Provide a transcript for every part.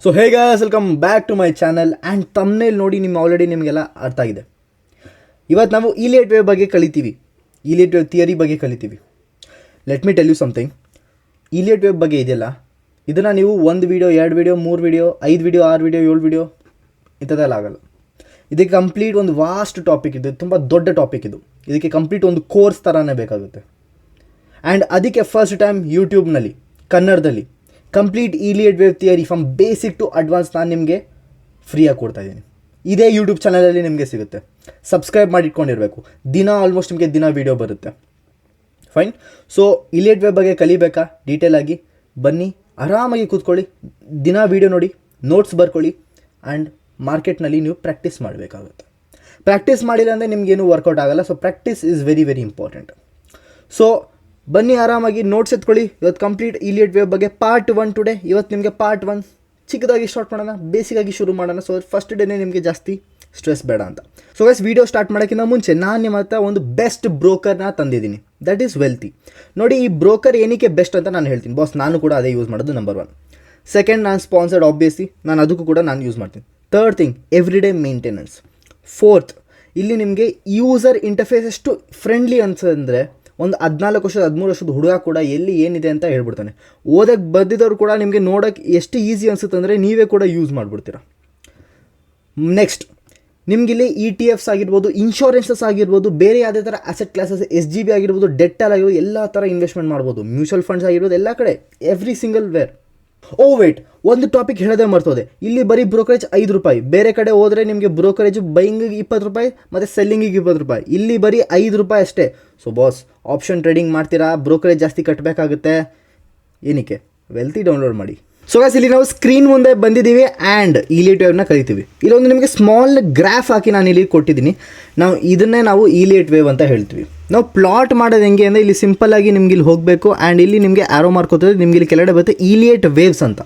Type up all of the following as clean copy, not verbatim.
So hey guys, welcome back to my channel. And thumbnail ನೋಡಿ ನಿಮಗೆಲ್ಲ ಅರ್ಥ ಆಗಿದೆ. ಇವತ್ತು ನಾವು ಇಲಿಯಟ್ ವೇವ್ ಬಗ್ಗೆ ಕಲಿತೀವಿ, ಇಲಿಯಟ್ ವೇವ್ ಥಿಯರಿ ಬಗ್ಗೆ ಕಲಿತೀವಿ. Let me tell you something. Elliott wave ಬಗ್ಗೆ ಇದೆಯಲ್ಲ, ಇದನ್ನು ನೀವು 1 video 2 video 3 video 5 video 6 video 7 video ಇಂಥದ್ದೆಲ್ಲ ಆಗಲ್ಲ. ಇದಕ್ಕೆ ಕಂಪ್ಲೀಟ್ ಒಂದು ವಾಸ್ಟ್ ಟಾಪಿಕ್ ಇದು, ತುಂಬ ದೊಡ್ಡ ಟಾಪಿಕ್ ಇದು. ಇದಕ್ಕೆ ಕಂಪ್ಲೀಟ್ ಒಂದು ಕೋರ್ಸ್ ಥರನೇ ಬೇಕಾಗುತ್ತೆ. ಆ್ಯಂಡ್ ಅದಕ್ಕೆ ಫಸ್ಟ್ ಟೈಮ್ ಯೂಟ್ಯೂಬ್ನಲ್ಲಿ ಕನ್ನಡದಲ್ಲಿ complete Elliott wave theory from basic to advance ನಾನು ನಿಮಗೆ ಫ್ರೀಯಾಗಿ ಕೊಡ್ತಾಯಿದ್ದೀನಿ. ಇದೇ ಯೂಟ್ಯೂಬ್ ಚಾನಲಲ್ಲಿ ನಿಮಗೆ ಸಿಗುತ್ತೆ. ಸಬ್ಸ್ಕ್ರೈಬ್ ಮಾಡಿ ಇಟ್ಕೊಂಡಿರಬೇಕು. ಆಲ್ಮೋಸ್ಟ್ ನಿಮಗೆ ದಿನ ವೀಡಿಯೋ ಬರುತ್ತೆ. ಫೈನ್. ಸೊ ಇಲಿಯಟ್ ವೇವ್ ಬಗ್ಗೆ ಕಲಿಬೇಕಾ ಡೀಟೇಲಾಗಿ? ಬನ್ನಿ, ಆರಾಮಾಗಿ ಕೂತ್ಕೊಳ್ಳಿ, ದಿನ ವೀಡಿಯೋ ನೋಡಿ, ನೋಟ್ಸ್ ಬರ್ಕೊಳ್ಳಿ. ಆ್ಯಂಡ್ ಮಾರ್ಕೆಟ್ನಲ್ಲಿ ನೀವು ಪ್ರಾಕ್ಟೀಸ್ ಮಾಡಬೇಕಾಗುತ್ತೆ. ಪ್ರಾಕ್ಟೀಸ್ ಮಾಡಿಲ್ಲ ಅಂದರೆ ನಿಮಗೇನು ವರ್ಕೌಟ್ ಆಗೋಲ್ಲ. So practice is very very important. So ಬನ್ನಿ, ಆರಾಮಾಗಿ ನೋಟ್ಸ್ ಎತ್ಕೊಳ್ಳಿ. ಇವತ್ತು ಕಂಪ್ಲೀಟ್ ಇಲಿಯಟ್ ವೇವ್ ಬಗ್ಗೆ ಪಾರ್ಟ್ 1 ಟುಡೇ. ಇವತ್ತು ನಿಮಗೆ ಪಾರ್ಟ್ 1 ಚಿಕ್ಕದಾಗಿ ಸ್ಟಾರ್ಟ್ ಮಾಡೋಣ, ಬೇಸಿಗಾಗಿ ಶುರು ಮಾಡೋಣ. ಸೊ ಫಸ್ಟ್ ಡೇನೇ ನಿಮಗೆ ಜಾಸ್ತಿ ಸ್ಟ್ರೆಸ್ ಬೇಡ ಅಂತ. ಸೊ ಗೈಸ್, ವೀಡಿಯೋ ಸ್ಟಾರ್ಟ್ ಮಾಡೋಕ್ಕಿಂತ ಮುಂಚೆ ನಾನು ನಿಮ್ಮ ಹತ್ರ ಒಂದು ಬೆಸ್ಟ್ ಬ್ರೋಕರ್ನ ತಂದಿದ್ದೀನಿ. That is wealthy. ನೋಡಿ, ಈ ಬ್ರೋಕರ್ ಏನಕ್ಕೆ ಬೆಸ್ಟ್ ಅಂತ ನಾನು ಹೇಳ್ತೀನಿ ಬಾಸ್. ನಾನು ಕೂಡ ಅದೇ ಯೂಸ್ ಮಾಡೋದು, ನಂಬರ್ 1. ಸೆಕೆಂಡ್, ನಾನು ಸ್ಪಾನ್ಸರ್ಡ್ ಆಬ್ವಿಯಸ್ಲಿ, ನಾನು ಅದಕ್ಕೂ ಕೂಡ ನಾನು ಯೂಸ್ ಮಾಡ್ತೀನಿ. Third thing, every day maintenance. Fourth, ಇಲ್ಲಿ ನಿಮಗೆ ಯೂಸರ್ ಇಂಟರ್ಫೇಸ್ ಎಷ್ಟು ಫ್ರೆಂಡ್ಲಿ ಅನ್ಸಂದರೆ ಒಂದು 14 ವರ್ಷದ 13 ವರ್ಷದ ಹುಡುಗ ಕೂಡ ಎಲ್ಲಿ ಏನಿದೆ ಅಂತ ಹೇಳ್ಬಿಡ್ತಾನೆ. ಓದಕ್ಕೆ ಬಂದಿದ್ದವ್ರು ಕೂಡ ನಿಮಗೆ ನೋಡೋಕ್ಕೆ ಎಷ್ಟು ಈಸಿ ಅನಿಸುತ್ತೆ ಅಂದರೆ ನೀವೇ ಕೂಡ ಯೂಸ್ ಮಾಡಿಬಿಡ್ತೀರ. ನೆಕ್ಸ್ಟ್, ನಿಮಗಿಲ್ಲಿ ETF ಆಗಿರ್ಬೋದು, ಇನ್ಶೂರೆನ್ಸಸ್ ಆಗಿರ್ಬೋದು, ಬೇರೆ ಯಾವುದೇ ಥರ ಅಸೆಟ್ ಕ್ಲಾಸಸ್, SGB ಆಗಿರ್ಬೋದು, ಡೆಟ್ಟಲ್ ಆಗಿರ್ಬೋದು, ಎಲ್ಲ ಥರ ಇನ್ವೆಸ್ಟ್ಮೆಂಟ್ ಮಾಡ್ಬೋದು. ಮ್ಯೂಚುವಲ್ ಫಂಡ್ಸ್ ಆಗಿರ್ಬೋದು, ಎಲ್ಲ ಕಡೆ ಎವ್ರಿ ಸಿಂಗಲ್ ವೇರ್. ವೇಟ್, ಒಂದು ಟಾಪಿಕ್ ಹೇಳೋದೇ ಮರ್ತೋದೆ. ಇಲ್ಲಿ ಬರೀ ಬ್ರೋಕರೇಜ್ ₹5. ಬೇರೆ ಕಡೆ ಹೋದರೆ ನಿಮಗೆ ಬ್ರೋಕರೇಜು ಬೈಯಿಂಗಿಗೆ ₹20 ಮತ್ತು ಸೆಲ್ಲಿಂಗಿಗೆ ₹20. ಇಲ್ಲಿ ಬರೀ ₹5 ಅಷ್ಟೇ. ಸೊ ಬಾಸ್, ಆಪ್ಷನ್ ಟ್ರೇಡಿಂಗ್ ಮಾಡ್ತೀರಾ, ಬ್ರೋಕರೇಜ್ ಜಾಸ್ತಿ ಕಟ್ಟಬೇಕಾಗುತ್ತೆ. ಏನಕ್ಕೆ? ವೆಲ್ತಿ ಡೌನ್ಲೋಡ್ ಮಾಡಿ. ಸೊ ಗಾಯ್ಸ್, ಇಲ್ಲಿ ನಾವು ಸ್ಕ್ರೀನ್ ಮುಂದೆ ಬಂದಿದ್ದೀವಿ ಆ್ಯಂಡ್ ಇಲಿಯಟ್ ವೇವ್ನ ಕಲಿತೀವಿ. ಇಲ್ಲೊಂದು ನಿಮಗೆ ಸ್ಮಾಲ್ ಗ್ರಾಫ್ ಹಾಕಿ ನಾನು ಇಲ್ಲಿ ಕೊಟ್ಟಿದ್ದೀನಿ. ಇದನ್ನೇ ನಾವು ಇಲಿಯಟ್ ವೇವ್ ಅಂತ ಹೇಳ್ತೀವಿ. ನಾವು ಪ್ಲಾಟ್ ಮಾಡೋದು ಹೆಂಗೆ ಅಂದರೆ, ಇಲ್ಲಿ ಸಿಂಪಲ್ಲಾಗಿ ನಿಮ್ಗೆ ಇಲ್ಲಿ ಹೋಗಬೇಕು ಆ್ಯಂಡ್ ಇಲ್ಲಿ ನಿಮಗೆ ಆರೋ ಮಾರ್ಕ್ ಹೋಗ್ತದೆ. ನಿಮಗೆ ಇಲ್ಲಿ ಕೆಳಗಡೆ ಬರುತ್ತೆ ಇಲಿಯಟ್ ವೇವ್ಸ್ ಅಂತ.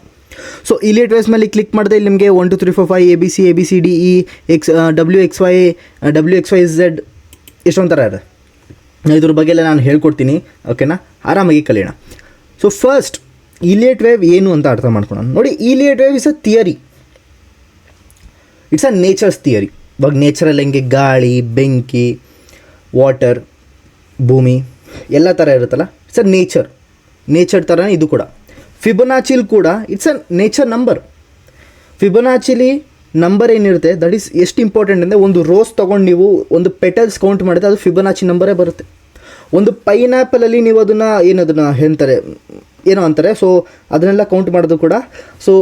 ಸೊ ಇಲಿಯಟ್ ವೇವ್ಸ್ ಮೇಲೆ ಕ್ಲಿಕ್ ಮಾಡಿದೆ. ಇಲ್ಲಿ ನಿಮಗೆ 1 2 3 4 5 ABCDE WXY WXYZ ಎಷ್ಟೊಂದು ಥರ ಇದೆ. ಇದ್ರ ಬಗ್ಗೆ ಎಲ್ಲ ನಾನು ಹೇಳ್ಕೊಡ್ತೀನಿ, ಓಕೆನಾ? ಆರಾಮಾಗಿ ಕಲಿಯೋಣ. ಸೊ ಫಸ್ಟ್, ಇಲಿಯಟ್ ವೇವ್ ಏನು ಅಂತ ಅರ್ಥ ಮಾಡ್ಕೊಳ್ಳೋಣ. ನೋಡಿ, Eliot wave is a theory. It's a nature's theory. ಇವಾಗ ನೇಚರಲ್ಲಿ ಹೆಂಗೆ ಗಾಳಿ, ಬೆಂಕಿ, ವಾಟರ್, ಭೂಮಿ ಎಲ್ಲ ಥರ ಇರುತ್ತಲ್ಲ, ಇಟ್ಸ್ ಅ ನೇಚರ್ ಥರನೇ ಇದು ಕೂಡ. ಫಿಬೊನಾಚಿಲ್ ಕೂಡ ಇಟ್ಸ್ ಅ ನೇಚರ್ ನಂಬರ್. ಫಿಬೊನಾಚಿಲಿ ನಂಬರ್ ಏನಿರುತ್ತೆ, ದಟ್ ಈಸ್ ಎಷ್ಟು ಇಂಪಾರ್ಟೆಂಟ್ ಅಂದರೆ, ಒಂದು ರೋಸ್ ತೊಗೊಂಡು ನೀವು ಒಂದು ಪೆಟಲ್ಸ್ ಕೌಂಟ್ ಮಾಡಿದ್ರೆ ಅದು ಫಿಬೊನಾಚಿ ನಂಬರೇ ಬರುತ್ತೆ. ಒಂದು ಪೈನಾಪಲಲ್ಲಿ ನೀವು ಅದನ್ನು ಏನೋ ಅಂತಾರೆ. ಸೊ ಅದನ್ನೆಲ್ಲ ಕೌಂಟ್ ಮಾಡೋದು ಕೂಡ ಸೊ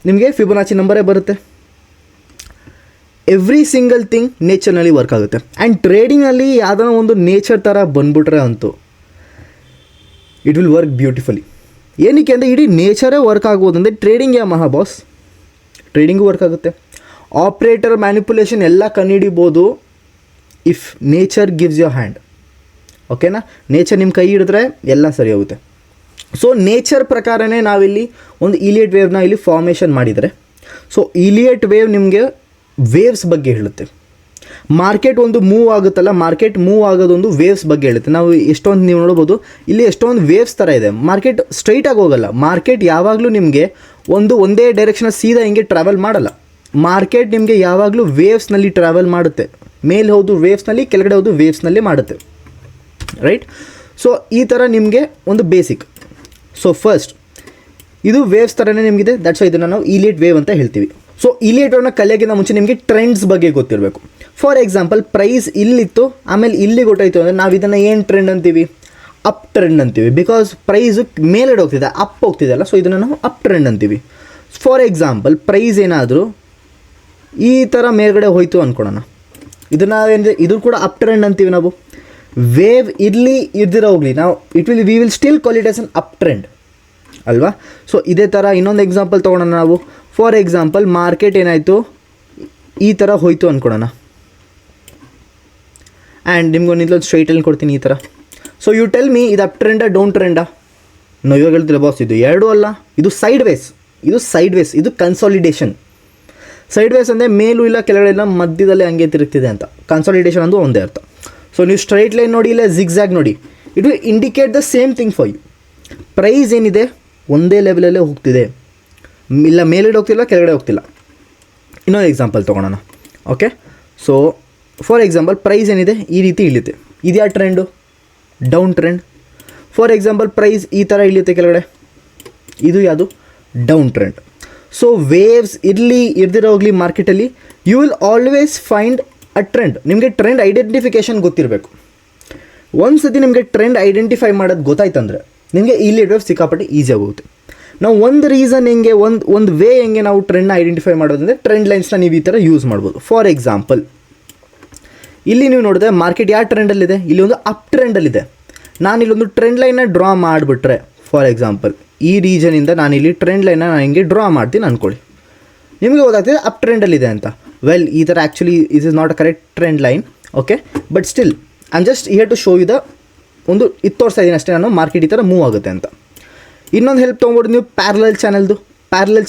ನಿಮಗೆ ಫಿಬೊನಾಚಿ ನಂಬರೇ ಬರುತ್ತೆ. ಎವ್ರಿ ಸಿಂಗಲ್ ಥಿಂಗ್ ನೇಚರ್ನಲ್ಲಿ ವರ್ಕ್ ಆಗುತ್ತೆ. ಆ್ಯಂಡ್ ಟ್ರೇಡಿಂಗಲ್ಲಿ ಯಾವುದೋ ಒಂದು ನೇಚರ್ ಥರ ಬಂದ್ಬಿಟ್ರೆ ಅಂತೂ ಇಟ್ ವಿಲ್ ವರ್ಕ್ ಬ್ಯೂಟಿಫುಲಿ. ಏನಕ್ಕೆ ಅಂದರೆ, ಇಡೀ ನೇಚರೇ ವರ್ಕ್ ಆಗ್ಬೋದು ಅಂದರೆ ಟ್ರೇಡಿಂಗ್ ಮಹಾ ಬಾಸ್. ಟ್ರೇಡಿಂಗು ವರ್ಕ್ ಆಗುತ್ತೆ. ಆಪ್ರೇಟರ್ ಮ್ಯಾನಿಪುಲೇಷನ್ ಎಲ್ಲ ಕಂಡುಹಿಡಿಬೋದು if nature gives your hand. ಓಕೆನಾ? ನೇಚರ್ ನಿಮ್ಮ ಕೈ ಹಿಡಿದ್ರೆ ಎಲ್ಲ ಸರಿ ಹೋಗುತ್ತೆ. ಸೊ ನೇಚರ್ ಪ್ರಕಾರನೇ ನಾವಿಲ್ಲಿ ಒಂದು ಇಲಿಯಟ್ ವೇವ್ನ ಇಲ್ಲಿ ಫಾರ್ಮೇಷನ್ ಮಾಡಿದರೆ, ಸೊ ಇಲಿಯಟ್ ವೇವ್ ನಿಮಗೆ ವೇವ್ಸ್ ಬಗ್ಗೆ ಹೇಳುತ್ತೆ. ಮಾರ್ಕೆಟ್ ಒಂದು ಮೂವ್ ಆಗುತ್ತಲ್ಲ, ಮಾರ್ಕೆಟ್ ಮೂವ್ ಆಗೋದೊಂದು ವೇವ್ಸ್ ಬಗ್ಗೆ ಹೇಳುತ್ತೆ. ನಾವು ಎಷ್ಟೊಂದು ನೀವು ನೋಡ್ಬೋದು, ಇಲ್ಲಿ ಎಷ್ಟೊಂದು ವೇವ್ಸ್ ಥರ ಇದೆ. ಮಾರ್ಕೆಟ್ ಸ್ಟ್ರೈಟಾಗಿ ಹೋಗಲ್ಲ. ಮಾರ್ಕೆಟ್ ಯಾವಾಗಲೂ ನಿಮಗೆ ಒಂದೇ ಡೈರೆಕ್ಷನ್ ಸೀದಾ ಹಿಂಗೆ ಟ್ರಾವೆಲ್ ಮಾಡಲ್ಲ. ಮಾರ್ಕೆಟ್ ನಿಮಗೆ ಯಾವಾಗಲೂ ವೇವ್ಸ್ನಲ್ಲಿ ಟ್ರಾವೆಲ್ ಮಾಡುತ್ತೆ. ಮೇಲೆ ಹೋದು ವೇವ್ಸ್ನಲ್ಲಿ, ಕೆಳಗಡೆ ಹೋದು ವೇವ್ಸ್ನಲ್ಲಿ ಮಾಡುತ್ತೆ, ರೈಟ್? ಸೊ ಈ ಥರ ನಿಮಗೆ ಒಂದು ಬೇಸಿಕ್. ಸೊ ಫಸ್ಟ್, ಇದು ವೇವ್ಸ್ ಥರನೇ ನಿಮಗಿದೆ. ದಟ್ಸ್ ಇದನ್ನು ನಾವು ಇಲಿಯಟ್ ವೇವ್ ಅಂತ ಹೇಳ್ತೀವಿ. ಸೊ ಇಲಿಯಟ್ ವೇವ್ನ ಕಲಿಯೋಕ್ಕಿಂತ ಮುಂಚೆ ನಿಮಗೆ ಟ್ರೆಂಡ್ಸ್ ಬಗ್ಗೆ ಗೊತ್ತಿರಬೇಕು. ಫಾರ್ ಎಕ್ಸಾಂಪಲ್, ಪ್ರೈಸ್ ಇಲ್ಲಿತ್ತು, ಆಮೇಲೆ ಇಲ್ಲಿ ಗೊತ್ತಾಯಿತು ಅಂದರೆ ನಾವು ಇದನ್ನು ಏನು ಟ್ರೆಂಡ್ ಅಂತೀವಿ? ಅಪ್ ಟ್ರೆಂಡ್ ಅಂತೀವಿ. ಬಿಕಾಸ್ ಪ್ರೈಸು ಮೇಲ್ಗಡೆ ಹೋಗ್ತಿದೆ, ಅಪ್ ಹೋಗ್ತಿದೆಯಲ್ಲ, ಸೊ ಇದನ್ನು ನಾವು ಅಪ್ ಟ್ರೆಂಡ್ ಅಂತೀವಿ. ಫಾರ್ ಎಕ್ಸಾಂಪಲ್, ಪ್ರೈಸ್ ಏನಾದರೂ ಈ ಥರ ಮೇಲ್ಗಡೆ ಹೋಯಿತು ಅಂದ್ಕೊಳ್ಳೋಣ, ಇದು ಕೂಡ ಅಪ್ ಟ್ರೆಂಡ್ ಅಂತೀವಿ ನಾವು. ವೇವ್ ಇರಲಿ ಇದ್ದಿರೋ ಹೋಗಲಿ, ನಾವು we will still call it as an up trend ಅಲ್ವಾ? ಸೊ ಇದೇ ಥರ ಇನ್ನೊಂದು ಎಕ್ಸಾಂಪಲ್ ತೊಗೊಳೋಣ ನಾವು. ಫಾರ್ ಎಕ್ಸಾಂಪಲ್, ಮಾರ್ಕೆಟ್ ಏನಾಯಿತು, ಈ ಥರ ಹೋಯಿತು ಅಂದ್ಕೊಳ್ಳೋಣ. ಆ್ಯಂಡ್ ನಿಮ್ಗೊಂದು ಇಲ್ಲೊಂದು ಸ್ಟ್ರೈಟಲ್ಲಿ ಕೊಡ್ತೀನಿ ಈ ಥರ. ಸೊ ಯು ಟೆಲ್ ಮೀ, ಇದು ಅಪ್ ಟ್ರೆಂಡಾ ಡೌನ್ ಟ್ರೆಂಡಾ? ನಾವು ಇವಾಗ ಹೇಳ್ತಿಲ್ಲ ಬಾಸ್, ಇದು ಎರಡೂ ಅಲ್ಲ, ಇದು ಸೈಡ್ ವೇಸ್, ಇದು ಕನ್ಸಾಲಿಡೇಷನ್. ಸೈಡ್ ವೇಸ್ ಅಂದರೆ ಮೇಲೂ ಇಲ್ಲ ಕೆಳಗಡೆ ಇಲ್ಲ, ಮಧ್ಯದಲ್ಲಿ ಹಂಗೆ ತಿರುಗ್ತಿದೆ ಅಂತ. ಕನ್ಸಾಲಿಡೇಷನ್ ಅಂದು ಒಂದೇ ಅರ್ಥ. ಸೊ ನೀವು ಸ್ಟ್ರೈಟ್ ಲೈನ್ ನೋಡಿ, ಇಲ್ಲ ಜಿಗ್ಜ್ಯಾಗ್ ನೋಡಿ, it will indicate the same thing for you. Price ಏನಿದೆ ಒಂದೇ ಲೆವೆಲಲ್ಲೇ ಹೋಗ್ತಿದೆ, ಇಲ್ಲ ಮೇಲ್ಗಡೆ ಹೋಗ್ತಿಲ್ಲ, ಕೆಳಗಡೆ ಹೋಗ್ತಿಲ್ಲ. ಇನ್ನೊಂದು ಎಕ್ಸಾಂಪಲ್ ತೊಗೊಳೋಣ. Okay, so for example price ಏನಿದೆ ಈ ರೀತಿ ಇಳಿಯುತ್ತೆ, ಇದೆಯಾ trend? Down trend. For example price ಈ ಥರ ಇಳಿಯುತ್ತೆ ಕೆಳಗಡೆ, ಇದು ಯಾವುದು? Down trend. ಸೊ ವೇವ್ಸ್ ಇರ್ದಿರೋ ಹೋಗಲಿ ಮಾರ್ಕೆಟಲ್ಲಿ, you will always find a trend. ನಿಮಗೆ ಟ್ರೆಂಡ್ ಐಡೆಂಟಿಫಿಕೇಷನ್ ಗೊತ್ತಿರಬೇಕು. ಒಂದು ಸತಿ ನಿಮಗೆ ಟ್ರೆಂಡ್ ಐಡೆಂಟಿಫೈ ಮಾಡೋದು ಗೊತ್ತಾಯ್ತಂದರೆ ನಿಮಗೆ ಇಲಿಯಟ್ ವೇವ್ ಸಿಕ್ಕಾಪಟ್ಟೆ ಈಸಿ ಆಗುತ್ತೆ. ನಾವು ಒಂದು ರೀಸನ್ ಹೆಂಗೆ ಒಂದು ವೇ ಹೆಂಗೆ ನಾವು ಟ್ರೆಂಡ್ನ ಐಡೆಂಟಿಫೈ ಮಾಡೋದಂದರೆ ಟ್ರೆಂಡ್ ಲೈನ್ಸ್ನ ನೀವು ಈ ಥರ ಯೂಸ್ ಮಾಡ್ಬೋದು. ಫಾರ್ ಎಕ್ಸಾಂಪಲ್ ಇಲ್ಲಿ ನೀವು ನೋಡಿದ್ರೆ ಮಾರ್ಕೆಟ್ ಯಾವ ಟ್ರೆಂಡಲ್ಲಿದೆ? ಇಲ್ಲಿ ಒಂದು ಅಪ್ ಟ್ರೆಂಡಲ್ಲಿದೆ. ನಾನು ಇಲ್ಲೊಂದು ಟ್ರೆಂಡ್ ಲೈನ್ನ ಡ್ರಾ ಮಾಡಿಬಿಟ್ರೆ, ಫಾರ್ ಎಕ್ಸಾಂಪಲ್ ಈ ರೀಜನಿಂದ ನಾನು ಇಲ್ಲಿ ಟ್ರೆಂಡ್ ಲೈನ್ನ ನಾನು ಹಿಂಗೆ ಡ್ರಾ ಮಾಡ್ತೀನಿ ಅಂದ್ಕೊಳ್ಳಿ, ನಿಮಗೆ ಗೊತ್ತಾಗ್ತದೆ ಅಪ್ ಟ್ರೆಂಡಲ್ಲಿದೆ ಅಂತ. ವೆಲ್, ಈ ಥರ actually is is not a correct trend line. Okay, but still I am just here to show you the ಒಂದು ಇದು ತೋರಿಸ್ತಾ ಇದ್ದೀನಿ ಅಷ್ಟೇ ನಾನು, ಮಾರ್ಕೆಟ್ ಈ ಥರ ಮೂವ್ ಆಗುತ್ತೆ ಅಂತ. ಇನ್ನೊಂದು ಹೆಲ್ಪ್ ತೊಗೊಬೋದು ನೀವು, ಪ್ಯಾರಲಲ್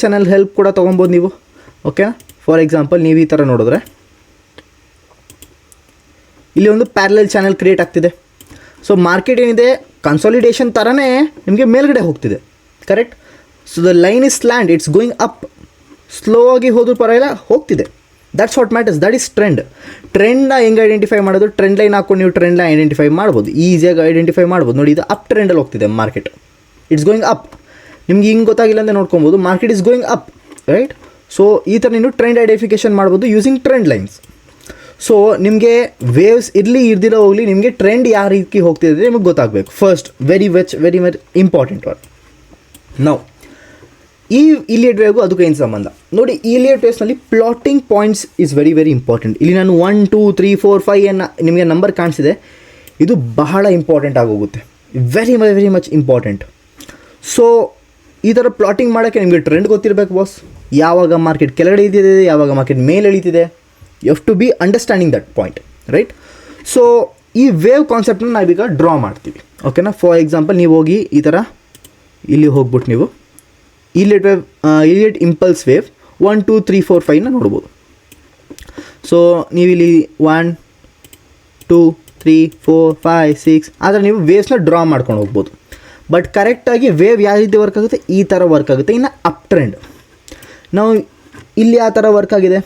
ಚಾನಲ್ ಹೆಲ್ಪ್ ಕೂಡ ತೊಗೊಬೋದು ನೀವು. ಓಕೆ, ಫಾರ್ ಎಕ್ಸಾಂಪಲ್ ನೀವು ಈ ಥರ ನೋಡಿದ್ರೆ ಇಲ್ಲಿ ಒಂದು ಪ್ಯಾರಲಲ್ ಚಾನಲ್ ಕ್ರಿಯೇಟ್ ಆಗ್ತಿದೆ. ಸೊ ಮಾರ್ಕೆಟ್ ಏನಿದೆ ಕನ್ಸಾಲಿಡೇಷನ್ ಥರನೇ ನಿಮಗೆ ಮೇಲ್ಗಡೆ ಹೋಗ್ತಿದೆ, correct? So the line is slanted, it's going up. Slow ಆಗಿ ಹೋದ್ರೂ ಪರವಾಗಿಲ್ಲ, ಹೋಗ್ತಿದೆ. That's what matters, that is trend. ಟ್ರೆಂಡ್ನ ಹೆಂಗೆ ಐಡೆಂಟಿಫೈ ಮಾಡೋದು? ಟ್ರೆಂಡ್ ಲೈನ್ ಹಾಕೊಂಡು ನೀವು ಟ್ರೆಂಡ್ನ ಐಡೆಂಟಿಫೈ ಮಾಡ್ಬೋದು, ಈಸಿಯಾಗಿ ಐಡೆಂಟಿಫೈ ಮಾಡ್ಬೋದು. ನೋಡಿ, ಇದು ಅಪ್ ಟ್ರೆಂಡಲ್ಲಿ ಹೋಗ್ತಿದೆ ಮಾರ್ಕೆಟ್, ಇಟ್ಸ್ ಗೋಯಿಂಗ್ ಅಪ್. ನಿಮ್ಗೆ ಹಿಂಗೆ ಗೊತ್ತಾಗಿಲ್ಲ ಅಂತ ನೋಡ್ಕೊಬೋದು, market is going up, right? So ಈ ಥರ ನೀವು ಟ್ರೆಂಡ್ ಐಡೆಂಟಿಫಿಕೇಷನ್ ಮಾಡ್ಬೋದು ಯೂಸಿಂಗ್ ಟ್ರೆಂಡ್ ಲೈನ್ಸ್. ಸೊ ನಿಮಗೆ ವೇವ್ಸ್ ಇರ್ದಿರೋ ಹೋಗಲಿ, ನಿಮಗೆ ಟ್ರೆಂಡ್ ಯಾವ ರೀತಿ ಹೋಗ್ತಿದೆ ನಿಮಗೆ ಗೊತ್ತಾಗಬೇಕು first. Very very important word. ನಾವು ಈ ಇಲಿಯಟ್ ವೇವ್ಗೂ ಅದಕ್ಕೂ ಏನು ಸಂಬಂಧ ನೋಡಿ. ಇಲಿಯಟ್ ವೇವ್ಸ್ನಲ್ಲಿ plotting points is very important. ಇಲ್ಲಿ ನಾನು 1 2 3 4 5 ಅನ್ನು ನಿಮಗೆ ನಂಬರ್ ಕಾಣಿಸಿದೆ, ಇದು ಬಹಳ ಇಂಪಾರ್ಟೆಂಟ್ ಆಗೋಗುತ್ತೆ, ವೆರಿ ಮಚ್ ಇಂಪಾರ್ಟೆಂಟ್. ಸೊ ಈ ಥರ ಪ್ಲಾಟಿಂಗ್ ಮಾಡೋಕ್ಕೆ ನಿಮಗೆ ಟ್ರೆಂಡ್ ಗೊತ್ತಿರಬೇಕು ಬಾಸ್. ಯಾವಾಗ ಮಾರ್ಕೆಟ್ ಕೆಳಗಡೆ ಇದ್ದಿದೆ, ಯಾವಾಗ ಮಾರ್ಕೆಟ್ ಮೇಲೆ ಎಳೀತಿದೆ, you have to be understanding that point, right? So ಈ ವೇವ್ ಕಾನ್ಸೆಪ್ಟನ್ನ ನಾವೀಗ ಡ್ರಾ ಮಾಡ್ತೀವಿ, ಓಕೆನಾ? ಫಾರ್ ಎಕ್ಸಾಂಪಲ್ ನೀವು ಹೋಗಿ ಈ ಥರ ಇಲ್ಲಿ ಹೋಗ್ಬಿಟ್ಟು ನೀವು ಇಲಿಯಟ್ ಇಂಪಲ್ಸ್ ವೇವ್ 1 2 3 4 5ನ ನೋಡ್ಬೋದು. ಸೊ ನೀವಿಲ್ಲಿ 1 2 3 4 5 6 ಆ ಥರ ನೀವು ವೇವ್ಸ್ನ ಡ್ರಾ ಮಾಡ್ಕೊಂಡು ಹೋಗ್ಬೋದು. ಬಟ್ ಕರೆಕ್ಟಾಗಿ ವೇವ್ ಯಾವ ರೀತಿ ವರ್ಕ್ ಆಗುತ್ತೆ? ಈ ಥರ ವರ್ಕ್ ಆಗುತ್ತೆ. ಇನ್ನು ಅಪ್ ಟ್ರೆಂಡ್ ನಾವು ಇಲ್ಲಿ ಯಾವ ಥರ ವರ್ಕ್ ಆಗಿದೆ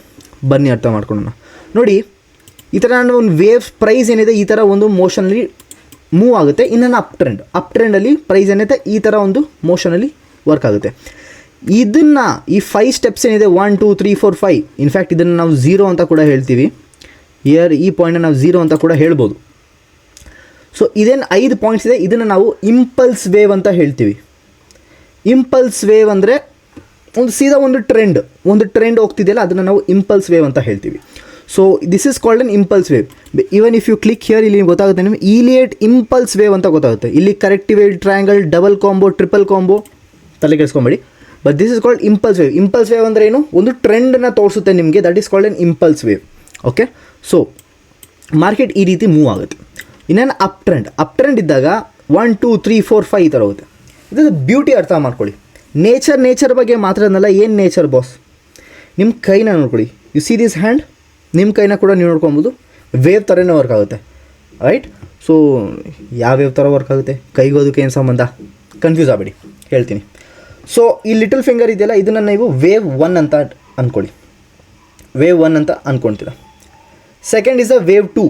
ಬನ್ನಿ ಅರ್ಥ ಮಾಡ್ಕೊಳ್ಳೋಣ. ನೋಡಿ, ಈ ಥರ ನಾನು ಒಂದು ವೇವ್ ಪ್ರೈಸ್ ಏನಿದೆ ಈ ಥರ ಒಂದು ಮೋಷನಲ್ಲಿ ಮೂವ್ ಆಗುತ್ತೆ. ಇನ್ನು ಅಪ್ ಟ್ರೆಂಡಲ್ಲಿ ಪ್ರೈಸ್ ಏನಿದೆ ಈ ಥರ ಒಂದು ಮೋಷನಲ್ಲಿ ವರ್ಕ್ ಆಗುತ್ತೆ. ಇದನ್ನು ಈ 5 ಸ್ಟೆಪ್ಸ್ ಏನಿದೆ 1 2 3 4 5, ಇನ್ಫ್ಯಾಕ್ಟ್ ಇದನ್ನು ನಾವು 0 ಅಂತ ಕೂಡ ಹೇಳ್ತೀವಿ. ಈ ಪಾಯಿಂಟ್ನ ನಾವು 0 ಅಂತ ಕೂಡ ಹೇಳ್ಬೋದು. ಸೊ ಇದೇನು 5 ಪಾಯಿಂಟ್ಸ್ ಇದೆ, ಇದನ್ನು ನಾವು ಇಂಪಲ್ಸ್ ವೇವ್ ಅಂತ ಹೇಳ್ತೀವಿ. ಇಂಪಲ್ಸ್ ವೇವ್ ಅಂದರೆ ಸೀದಾ ಒಂದು ಟ್ರೆಂಡ್ ಹೋಗ್ತಿದೆಯಲ್ಲ, ಅದನ್ನು ನಾವು ಇಂಪಲ್ಸ್ ವೇವ್ ಅಂತ ಹೇಳ್ತೀವಿ. So this is called an impulse wave. Even if you click here, ಇಲ್ಲಿ ಗೊತ್ತಾಗುತ್ತೆ ನಿಮಗೆ ಇಲಿಯಟ್ ಇಂಪಲ್ಸ್ ವೇವ್ ಅಂತ ಗೊತ್ತಾಗುತ್ತೆ. ಇಲ್ಲಿ corrective, triangle, double combo, triple combo ತಲೆ ಕೆಡಿಸ್ಕೊಂಬೇಡಿ. But this is called impulse wave. Impulse wave ಅಂದರೆ ಏನು? ಒಂದು ಟ್ರೆಂಡನ್ನು ತೋರಿಸುತ್ತೆ ನಿಮಗೆ, that is called an impulse wave. Okay, so market ಈ ರೀತಿ ಮೂವ್ ಆಗುತ್ತೆ. ಇನ್ನೇನು ಅಪ್ ಟ್ರೆಂಡ್ ಇದ್ದಾಗ 1 2 3 4 5 ಈ ಥರ ಹೋಗುತ್ತೆ. ಇದು ಬ್ಯೂಟಿ ಅರ್ಥ ಮಾಡ್ಕೊಳ್ಳಿ. ನೇಚರ್ ಬಗ್ಗೆ ಮಾತ್ರನಲ್ಲ. ಏನು ನೇಚರ್ ಬಾಸ್? ನಿಮ್ಮ ಕೈನ ನೋಡ್ಕೊಳ್ಳಿ. ಯು ಸಿ ದಿಸ್ ಹ್ಯಾಂಡ್, ನಿಮ್ಮ ಕೈನ ಕೂಡ ನೀವು ನೋಡ್ಕೊಬೋದು. ವೇವ್ ಥರನೇ ವರ್ಕ್ ಆಗುತ್ತೆ, ರೈಟ್? ಸೊ ಯಾವ ವೇವ್ ಥರ ವರ್ಕ್ ಆಗುತ್ತೆ? ಕೈಗೂ ಅದಕ್ಕೆ ಏನು ಸಂಬಂಧ? ಕನ್ಫ್ಯೂಸ್ ಆಗಬೇಡಿ, ಹೇಳ್ತೀನಿ. ಸೊ ಈ ಲಿಟಲ್ ಫಿಂಗರ್ ಇದೆಯಲ್ಲ, ಇದನ್ನು ನೀವು ವೇವ್ 1 ಅಂತ ಅಂದ್ಕೊಳ್ಳಿ. ವೇವ್ 1 ಅಂತ ಅಂದ್ಕೊಳ್ತೀರ. Second is a wave 2.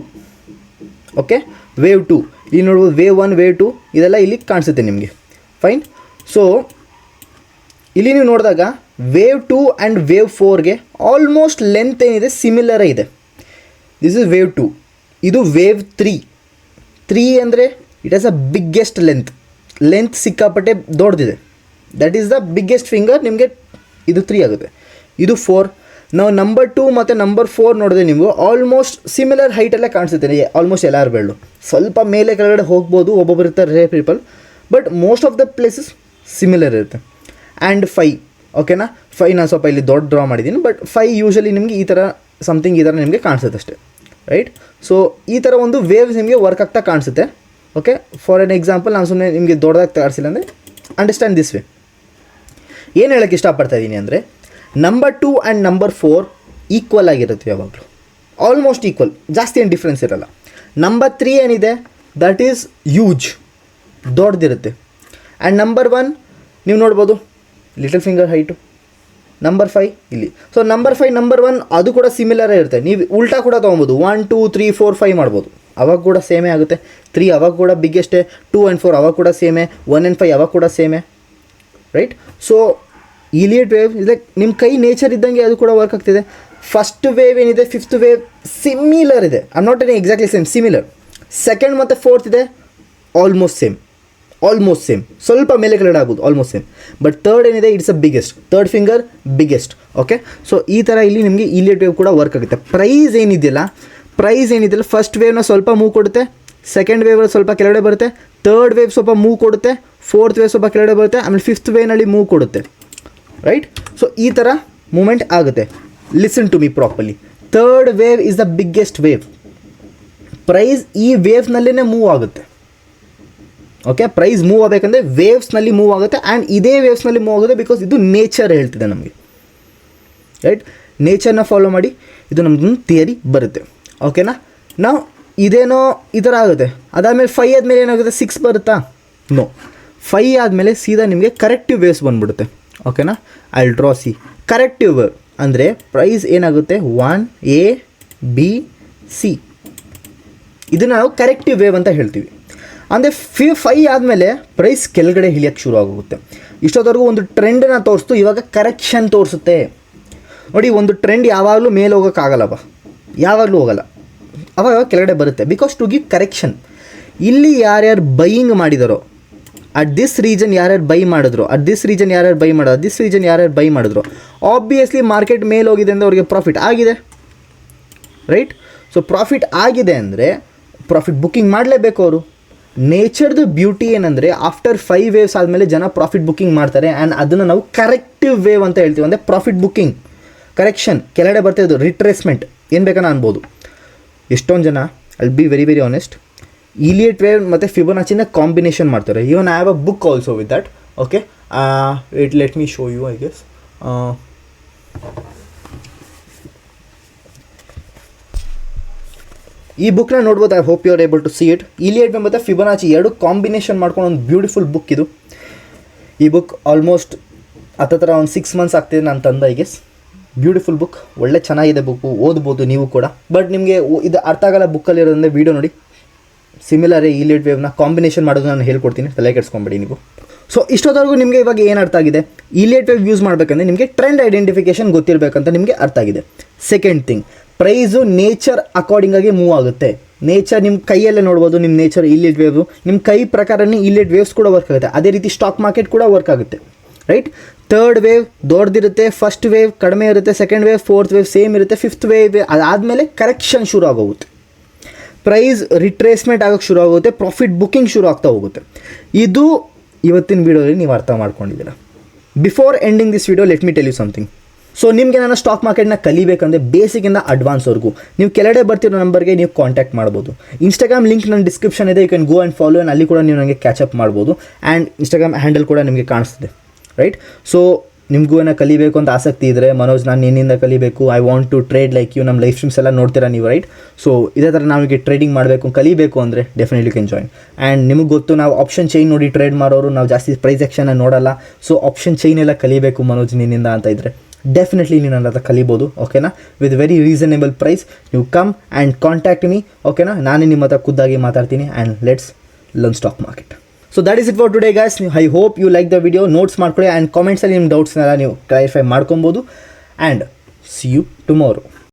Okay, wave 2 ಇಲ್ಲಿ ನೋಡ್ಬೋದು. ವೇವ್ 1, ವೇವ್ 2 ಇದೆಲ್ಲ ಇಲ್ಲಿ ಕಾಣಿಸುತ್ತೆ ನಿಮಗೆ. ಫೈನ್. ಸೊ ಇಲ್ಲಿ ನೀವು ನೋಡಿದಾಗ ವೇವ್ 2 ಆ್ಯಂಡ್ ವೇವ್ 4ಗೆ ಆಲ್ಮೋಸ್ಟ್ ಲೆಂತ್ ಏನಿದೆ ಸಿಮಿಲರೇ ಇದೆ. This is wave 2. ಇದು ವೇವ್ 3 ಅಂದರೆ it has a biggest length ಸಿಕ್ಕಾಪಟ್ಟೆ ದೊಡ್ಡದಿದೆ. That is the biggest finger. ನಿಮಗೆ ಇದು 3 ಆಗುತ್ತೆ, ಇದು 4. ನಾವು ನಂಬರ್ 2 ಮತ್ತು ನಂಬರ್ 4 ನೋಡಿದ್ರೆ ನೀವು ಆಲ್ಮೋಸ್ಟ್ ಸಿಮಿಲರ್ ಹೈಟಲ್ಲೇ ಕಾಣಿಸುತ್ತೆ. ಆಲ್ಮೋಸ್ಟ್ ಎಲ್ಲರ ಬೆರಳು ಸ್ವಲ್ಪ ಮೇಲೆ ಕೆಳಗಡೆ ಹೋಗ್ಬೋದು, ಒಬ್ಬೊಬ್ಬರು ಇರ್ತಾರೆ rare people, but most of the places similar ಇರುತ್ತೆ. ಆ್ಯಂಡ್ 5, ಓಕೆನಾ? 5 ನಾನು ಸ್ವಲ್ಪ ಇಲ್ಲಿ ದೊಡ್ಡ ಡ್ರಾ ಮಾಡಿದ್ದೀನಿ, ಬಟ್ 5 ಯೂಶಲಿ ನಿಮಗೆ ಈ ಥರ ಸಮಥಿಂಗ್ ಈ ಥರ ನಿಮಗೆ ಕಾಣಿಸುತ್ತೆ ಅಷ್ಟೇ, ರೈಟ್? ಸೊ ಈ ಥರ ಒಂದು ವೇವ್ಸ್ ನಿಮಗೆ ವರ್ಕ್ ಆಗ್ತಾ ಕಾಣಿಸುತ್ತೆ. ಓಕೆ, ಫಾರ್ ಎನ್ ಎಕ್ಸಾಂಪಲ್ ನಾನು ಸುಮ್ಮನೆ ನಿಮಗೆ ದೊಡ್ಡದಾಗಿ ತೋರಿಸಿಲ್ಲ ಅಂದರೆ ಅಂಡರ್ಸ್ಟ್ಯಾಂಡ್ ದಿಸ್ ವೇ. ಏನು ಹೇಳೋಕ್ಕೆ ಇಷ್ಟಪಡ್ತಾ ಇದ್ದೀನಿ ಅಂದರೆ, ನಂಬರ್ 2 ಆ್ಯಂಡ್ ನಂಬರ್ 4 ಈಕ್ವಲ್ ಆಗಿರುತ್ತೆ ಯಾವಾಗಲೂ, ಆಲ್ಮೋಸ್ಟ್ ಈಕ್ವಲ್, ಜಾಸ್ತಿ ಏನು ಡಿಫ್ರೆನ್ಸ್ ಇರೋಲ್ಲ. ನಂಬರ್ 3 ಏನಿದೆ ದಟ್ ಈಸ್ ಯೂಜ್, ದೊಡ್ಡದಿರುತ್ತೆ. ಆ್ಯಂಡ್ ನಂಬರ್ 1 ನೀವು ನೋಡ್ಬೋದು ಲಿಟಲ್ ಫಿಂಗರ್ ಹೈಟು, ನಂಬರ್ 5 ಇಲ್ಲಿ. ಸೊ ನಂಬರ್ 5 ನಂಬರ್ 1 ಅದು ಕೂಡ ಸಿಮಿಲರೇ ಇರುತ್ತೆ. ನೀವು ಉಲ್ಟಾ ಕೂಡ ತೊಗೊಬೋದು, 1 2 3 4 5 ಮಾಡ್ಬೋದು, ಅವಾಗ ಕೂಡ ಸೇಮೇ ಆಗುತ್ತೆ. 3 ಅವಾಗ ಕೂಡ ಬಿಗ್ಗೆಸ್ಟೇ, 2 and 4 ಅವಾಗ ಕೂಡ ಸೇಮೇ, 1 and 5 ಅವಾಗ ಕೂಡ ಸೇಮೇ, right. So Elliott wave like ನಿಮ್ಮ ಕೈ ನೇಚರ್ ಇದ್ದಂಗೆ ಅದು ಕೂಡ ವರ್ಕ್ ಆಗ್ತಿದೆ. ಫಸ್ಟ್ ವೇವ್ ಏನಿದೆ, ಫಿಫ್ತ್ ವೇವ್ ಸಿಮಿಲರ್ ಇದೆ, I not any exactly same, similar. Second ಮತ್ತು ಫೋರ್ತ್ ಇದೆ ಆಲ್ಮೋಸ್ಟ್ ಸೇಮ್, ಸ್ವಲ್ಪ ಮೇಲೆ ಕೆಳಗಡೆ ಆಗ್ಬೋದು, ಆಲ್ಮೋಸ್ಟ್ ಸೇಮ್. ಬಟ್ ಥರ್ಡ್ ಏನಿದೆ, it's a biggest, third finger biggest. Okay, so ಈ ಥರ ಇಲ್ಲಿ ನಿಮಗೆ ಇಲಿಯಟ್ ವೇವ್ ಕೂಡ ವರ್ಕ್ ಆಗುತ್ತೆ. ಪ್ರೈಸ್ ಏನಿದೆಯಲ್ಲ, ಫಸ್ಟ್ ವೇವ್ನ ಸ್ವಲ್ಪ ಮೂವ್ ಕೊಡುತ್ತೆ, ಸೆಕೆಂಡ್ ವೇವಲ್ಲಿ ಸ್ವಲ್ಪ ಕೆಳಗಡೆ ಬರುತ್ತೆ, ಥರ್ಡ್ ವೇವ್ ಸ್ವಲ್ಪ ಮೂವ್ ಕೊಡುತ್ತೆ, ಫೋರ್ತ್ ವೇವ್ ಸ್ವಲ್ಪ ಕೆಳಗಡೆ ಬರುತ್ತೆ, ಆಮೇಲೆ ಫಿಫ್ತ್ ವೇವ್ನಲ್ಲಿ ಮೂವ್ ಕೊಡುತ್ತೆ, ರೈಟ್. ಸೊ ಈ ಥರ ಮೂಮೆಂಟ್ ಆಗುತ್ತೆ. Listen to me properly. Third wave is the biggest wave. Price ಈ ವೇವ್ನಲ್ಲೇ ಮೂವ್ ಆಗುತ್ತೆ. ಓಕೆ, ಪ್ರೈಸ್ ಮೂವ್ ಆಗಬೇಕಂದ್ರೆ ವೇವ್ಸ್ನಲ್ಲಿ ಮೂವ್ ಆಗುತ್ತೆ, ಆ್ಯಂಡ್ ಇದೇ ವೇವ್ಸ್ನಲ್ಲಿ ಮೂವ್ ಆಗುತ್ತೆ ಬಿಕಾಸ್ ಇದು ನೇಚರ್ ಹೇಳ್ತಿದೆ ನಮಗೆ, ರೈಟ್. ನೇಚರ್ನ ಫಾಲೋ ಮಾಡಿ ಇದು ನಮ್ಮದೊಂದು ಥಿಯರಿ ಬರುತ್ತೆ. ಓಕೆನಾ. ನಾವು ಇದೇನೋ ಈ ಥರ ಆಗುತ್ತೆ. ಅದಾದಮೇಲೆ 5 ಆದಮೇಲೆ ಏನಾಗುತ್ತೆ, 6 ಬರುತ್ತಾ? ನೋ. 5 ಆದಮೇಲೆ ಸೀದಾ ನಿಮಗೆ ಕರೆಕ್ಟಿವ್ ವೇವ್ಸ್ ಬಂದುಬಿಡುತ್ತೆ. ಓಕೆನಾ. I draw C corrective wave ಅಂದರೆ ಪ್ರೈಸ್ ಏನಾಗುತ್ತೆ, 1 A B C, ಇದನ್ನು ನಾವು ಕರೆಕ್ಟಿವ್ ವೇವ್ ಅಂತ ಹೇಳ್ತೀವಿ. ಅಂದರೆ 5 ಆದಮೇಲೆ ಪ್ರೈಸ್ ಕೆಳಗಡೆ ಇಳಿಯೋಕ್ಕೆ ಶುರು ಆಗೋಗುತ್ತೆ. ಇಷ್ಟೊತ್ತವರೆಗೂ ಒಂದು ಟ್ರೆಂಡನ್ನ ತೋರಿಸ್ತು, ಇವಾಗ ಕರೆಕ್ಷನ್ ತೋರಿಸುತ್ತೆ. ನೋಡಿ, ಒಂದು ಟ್ರೆಂಡ್ ಯಾವಾಗಲೂ ಮೇಲೆ ಹೋಗೋಕ್ಕಾಗಲ್ಲಪ್ಪ, ಯಾವಾಗಲೂ ಹೋಗಲ್ಲ, ಅವಾಗ ಕೆಳಗಡೆ ಬರುತ್ತೆ, ಬಿಕಾಸ್ ಟು ಗಿವ್ ಕರೆಕ್ಷನ್. ಇಲ್ಲಿ ಯಾರ್ಯಾರು ಬೈಯಿಂಗ್ ಮಾಡಿದಾರೋ, ಅಟ್ ದಿಸ್ ರೀಜನ್ ಯಾರ್ಯಾರು ಬೈ ಮಾಡಿದ್ರು, ಆಬ್ವಿಯಸ್ಲಿ ಮಾರ್ಕೆಟ್ ಮೇಲೆ ಹೋಗಿದೆ ಅಂದರೆ ಅವ್ರಿಗೆ ಪ್ರಾಫಿಟ್ ಆಗಿದೆ, ರೈಟ್. ಸೊ ಪ್ರಾಫಿಟ್ ಆಗಿದೆ ಅಂದರೆ ಪ್ರಾಫಿಟ್ ಬುಕ್ಕಿಂಗ್ ಮಾಡಲೇಬೇಕು ಅವರು. ನೇಚರ್ದು ಬ್ಯೂಟಿ ಏನಂದರೆ ಆಫ್ಟರ್ 5 ವೇವ್ಸ್ ಆದಮೇಲೆ ಜನ ಪ್ರಾಫಿಟ್ ಬುಕ್ಕಿಂಗ್ ಮಾಡ್ತಾರೆ, ಆ್ಯಂಡ್ ಅದನ್ನು ನಾವು ಕರೆಕ್ಟಿವ್ ವೇವ್ ಅಂತ ಹೇಳ್ತೀವಿ. ಅಂದರೆ ಪ್ರಾಫಿಟ್ ಬುಕ್ಕಿಂಗ್, ಕರೆಕ್ಷನ್, ಕೆಳಗಡೆ ಬರ್ತಾಯಿದ್ದು ರಿಟ್ರೇಸ್ಮೆಂಟ್, ಏನು ಬೇಕಾನ ಅನ್ಬೋದು. ಎಷ್ಟೊಂದು ಜನ, I be very very honest, Elliott wave ಮತ್ತು ಫಿಬೊನಾಚಿನ ಕಾಂಬಿನೇಷನ್ ಮಾಡ್ತಾರೆ. Even I have a book also with that. Okay, let me show you, I guess. ಈ ಬುಕ್ನ ನೋಡ್ಬೋದು. I hope you are able to see it. Elliott wave ಮತ್ತು Fibonacci ಎರಡು combination ಮಾಡ್ಕೊಂಡು ಒಂದು ಬ್ಯೂಟಿಫುಲ್ ಬುಕ್ ಇದು. ಈ ಬುಕ್ ಆಲ್ಮೋಸ್ಟ್ ಹತ್ತತ್ರ ಒಂದು 6 months ಆಗ್ತಿದೆ ನಾನು ತಂದ, ಐ ಗೆಸ್. ಬ್ಯೂಟಿಫುಲ್ ಬುಕ್, ಒಳ್ಳೆ ಚೆನ್ನಾಗಿದೆ ಬುಕ್ಕು, ಓದ್ಬೋದು ನೀವು ಕೂಡ. ಬಟ್ ನಿಮಗೆ ಇದು ಅರ್ಥ ಆಗಲ್ಲ ಬುಕ್ಕಲ್ಲಿರೋದಂದರೆ ವೀಡಿಯೋ ನೋಡಿ. ಸಿಮಿಲರೇ ಇಲಿಯಟ್ ವೇವ್ನ ಕಾಂಬಿನೇಷನ್ ಮಾಡೋದು ನಾನು ಹೇಳ್ಕೊಡ್ತೀನಿ, ತಲೆ ಕೆಡಿಸ್ಕೊಂಬೇಡಿ ನೀವು. ಸೊ ಇಷ್ಟೊತ್ತವರೆಗೂ ನಿಮಗೆ ಇವಾಗ ಏನು ಅರ್ಥ ಆಗಿದೆ, ಇಲಿಯಟ್ ವೇವ್ ಯೂಸ್ ಮಾಡಬೇಕಂದ್ರೆ ನಿಮಗೆ ಟ್ರೆಂಡ್ ಐಡೆಂಟಿಫಿಕೇಷನ್ ಗೊತ್ತಿರಬೇಕಂತ ನಿಮಗೆ ಅರ್ಥ ಆಗಿದೆ. ಸೆಕೆಂಡ್ ಥಿಂಗ್, ಪ್ರೈಸು ನೇಚರ್ ಅಕಾರ್ಡಿಂಗಾಗಿ ಮೂವ್ ಆಗುತ್ತೆ. ನೇಚರ್ ನಿಮ್ಮ ಕೈಯಲ್ಲೇ ನೋಡ್ಬೋದು, ನಿಮ್ಮ ನೇಚರ್ ಇಲಿಯಟ್ ವೇವ್, ನಿಮ್ಮ ಕೈ ಪ್ರಕಾರನೇ ಇಲಿಯಟ್ ವೇವ್ಸ್ ಕೂಡ ವರ್ಕ್ ಆಗುತ್ತೆ. ಅದೇ ರೀತಿ ಸ್ಟಾಕ್ ಮಾರ್ಕೆಟ್ ಕೂಡ ವರ್ಕ್ ಆಗುತ್ತೆ, ರೈಟ್. ಥರ್ಡ್ ವೇವ್ ದೊಡ್ಡದಿರುತ್ತೆ, ಫಸ್ಟ್ ವೇವ್ ಕಡಿಮೆ ಇರುತ್ತೆ, second wave, fourth wave same ಇರುತ್ತೆ, ಫಿಫ್ತ್ ವೇವ್ ಅದಾದಮೇಲೆ ಕರೆಕ್ಷನ್ ಶುರು ಆಗೋಗುತ್ತೆ, ಪ್ರೈಸ್ ರಿಟ್ರೇಸ್ಮೆಂಟ್ ಆಗೋಕ್ಕೆ ಶುರು ಆಗುತ್ತೆ, ಪ್ರಾಫಿಟ್ ಬುಕ್ಕಿಂಗ್ ಶುರು ಆಗ್ತಾ ಹೋಗುತ್ತೆ. ಇದು ಇವತ್ತಿನ ವೀಡಿಯೋದಲ್ಲಿ ನೀವು ಅರ್ಥ ಮಾಡ್ಕೊಂಡಿದ್ದೀರಾ. Before ending this video let me tell you something. So ನಿಮಗೆ ನಾನು ಸ್ಟಾಕ್ ಮಾರ್ಕೆಟ್ನ ಕಲಿಬೇಕಂದ್ರೆ ಬೇಸಿಕಿಂದ ಅಡ್ವಾನ್ಸ್ವರೆಗೂ ನೀವು ಕೆಳಗಡೆ ಬರ್ತಿರೋ ನಂಬರ್ಗೆ ನೀವು ಕಾಂಟ್ಯಾಕ್ಟ್ ಮಾಡ್ಬೋದು. ಇನ್ಸ್ಟಾಗ್ರಾಮ್ ಲಿಂಕ್ ನನ್ನ ಡಿಸ್ಕ್ರಿಪ್ಷನ್ ಇದೆ, you can go and follow, ಅಲ್ಲಿ ಕೂಡ ನೀವು ನನಗೆ ಕ್ಯಾಚಪ್ ಮಾಡ್ಬೋದು. ಆ್ಯಂಡ್ ಇನ್ಸ್ಟಾಗ್ರಾಮ್ ಹ್ಯಾಂಡಲ್ ಕೂಡ ನಿಮಗೆ ಕಾಣಿಸ್ತಿದೆ, ರೈಟ್. ಸೊ ನಿಮಗೂ ಏನೋ ಕಲಿಬೇಕು ಅಂತ ಆಸಕ್ತಿ ಇದ್ದರೆ, ಮನೋಜ್ ನಾನು ನಿನ್ನಿಂದ ಕಲಿಬೇಕು, I want to trade like you, ನಮ್ಮ ಲೈಫ್ ಸ್ಟ್ರೀಮ್ಸ್ ಎಲ್ಲ ನೋಡ್ತೀರಾ ನೀವು, ರೈಟ್. ಸೊ ಇದೇ ಥರ ನಮಗೆ ಟ್ರೇಡಿಂಗ್ ಮಾಡಬೇಕು, ಕಲಿಬೇಕು ಅಂದರೆ ಡೆಫಿನೆಟ್ಲಿ ಕ್ಯಾನ್ ಜಾಯಿನ್. ಆ್ಯಂಡ್ ನಿಮಗೆ ಗೊತ್ತು, ನಾವು ಆಪ್ಷನ್ ಚೈನ್ ನೋಡಿ ಟ್ರೇಡ್ ಮಾಡೋರು, ನಾವು ಜಾಸ್ತಿ ಪ್ರೈಸ್ ಆ್ಯಕ್ಷನ್ನ ನೋಡಲ್ಲ. ಸೊ ಆಪ್ಷನ್ ಚೈನ್ ಎಲ್ಲ ಕಲಿಬೇಕು ಮನೋಜ್ ನಿನ್ನಿಂದ ಅಂತ ಇದ್ದರೆ ಡೆಫಿನೆಟ್ಲಿ ನೀವು ನನ್ನ ಹತ್ರ ಕಲಿಬೋದು, ಓಕೆನಾ. With very reasonable price. ನೀವು ಕಮ್ ಆ್ಯಂಡ್ ಕಾಂಟ್ಯಾಕ್ಟ್ ಮೀ, ಓಕೆನಾ. ನಾನೇ ನಿಮ್ಮ ಹತ್ರ ಖುದ್ದಾಗಿ ಮಾತಾಡ್ತೀನಿ, and let's learn stock market. So that is it for today guys. I hope you like the video. Notes ಮಾಡ್ಕೊಳ್ಳಿ, ಆ್ಯಂಡ್ ಕಾಮೆಂಟ್ಸಲ್ಲಿ ನಿಮ್ಮ ಡೌಟ್ಸ್ನೆಲ್ಲ ನೀವು ಕ್ಲಾರಿಫೈ ಮಾಡ್ಕೊಬೋದು. And see you tomorrow.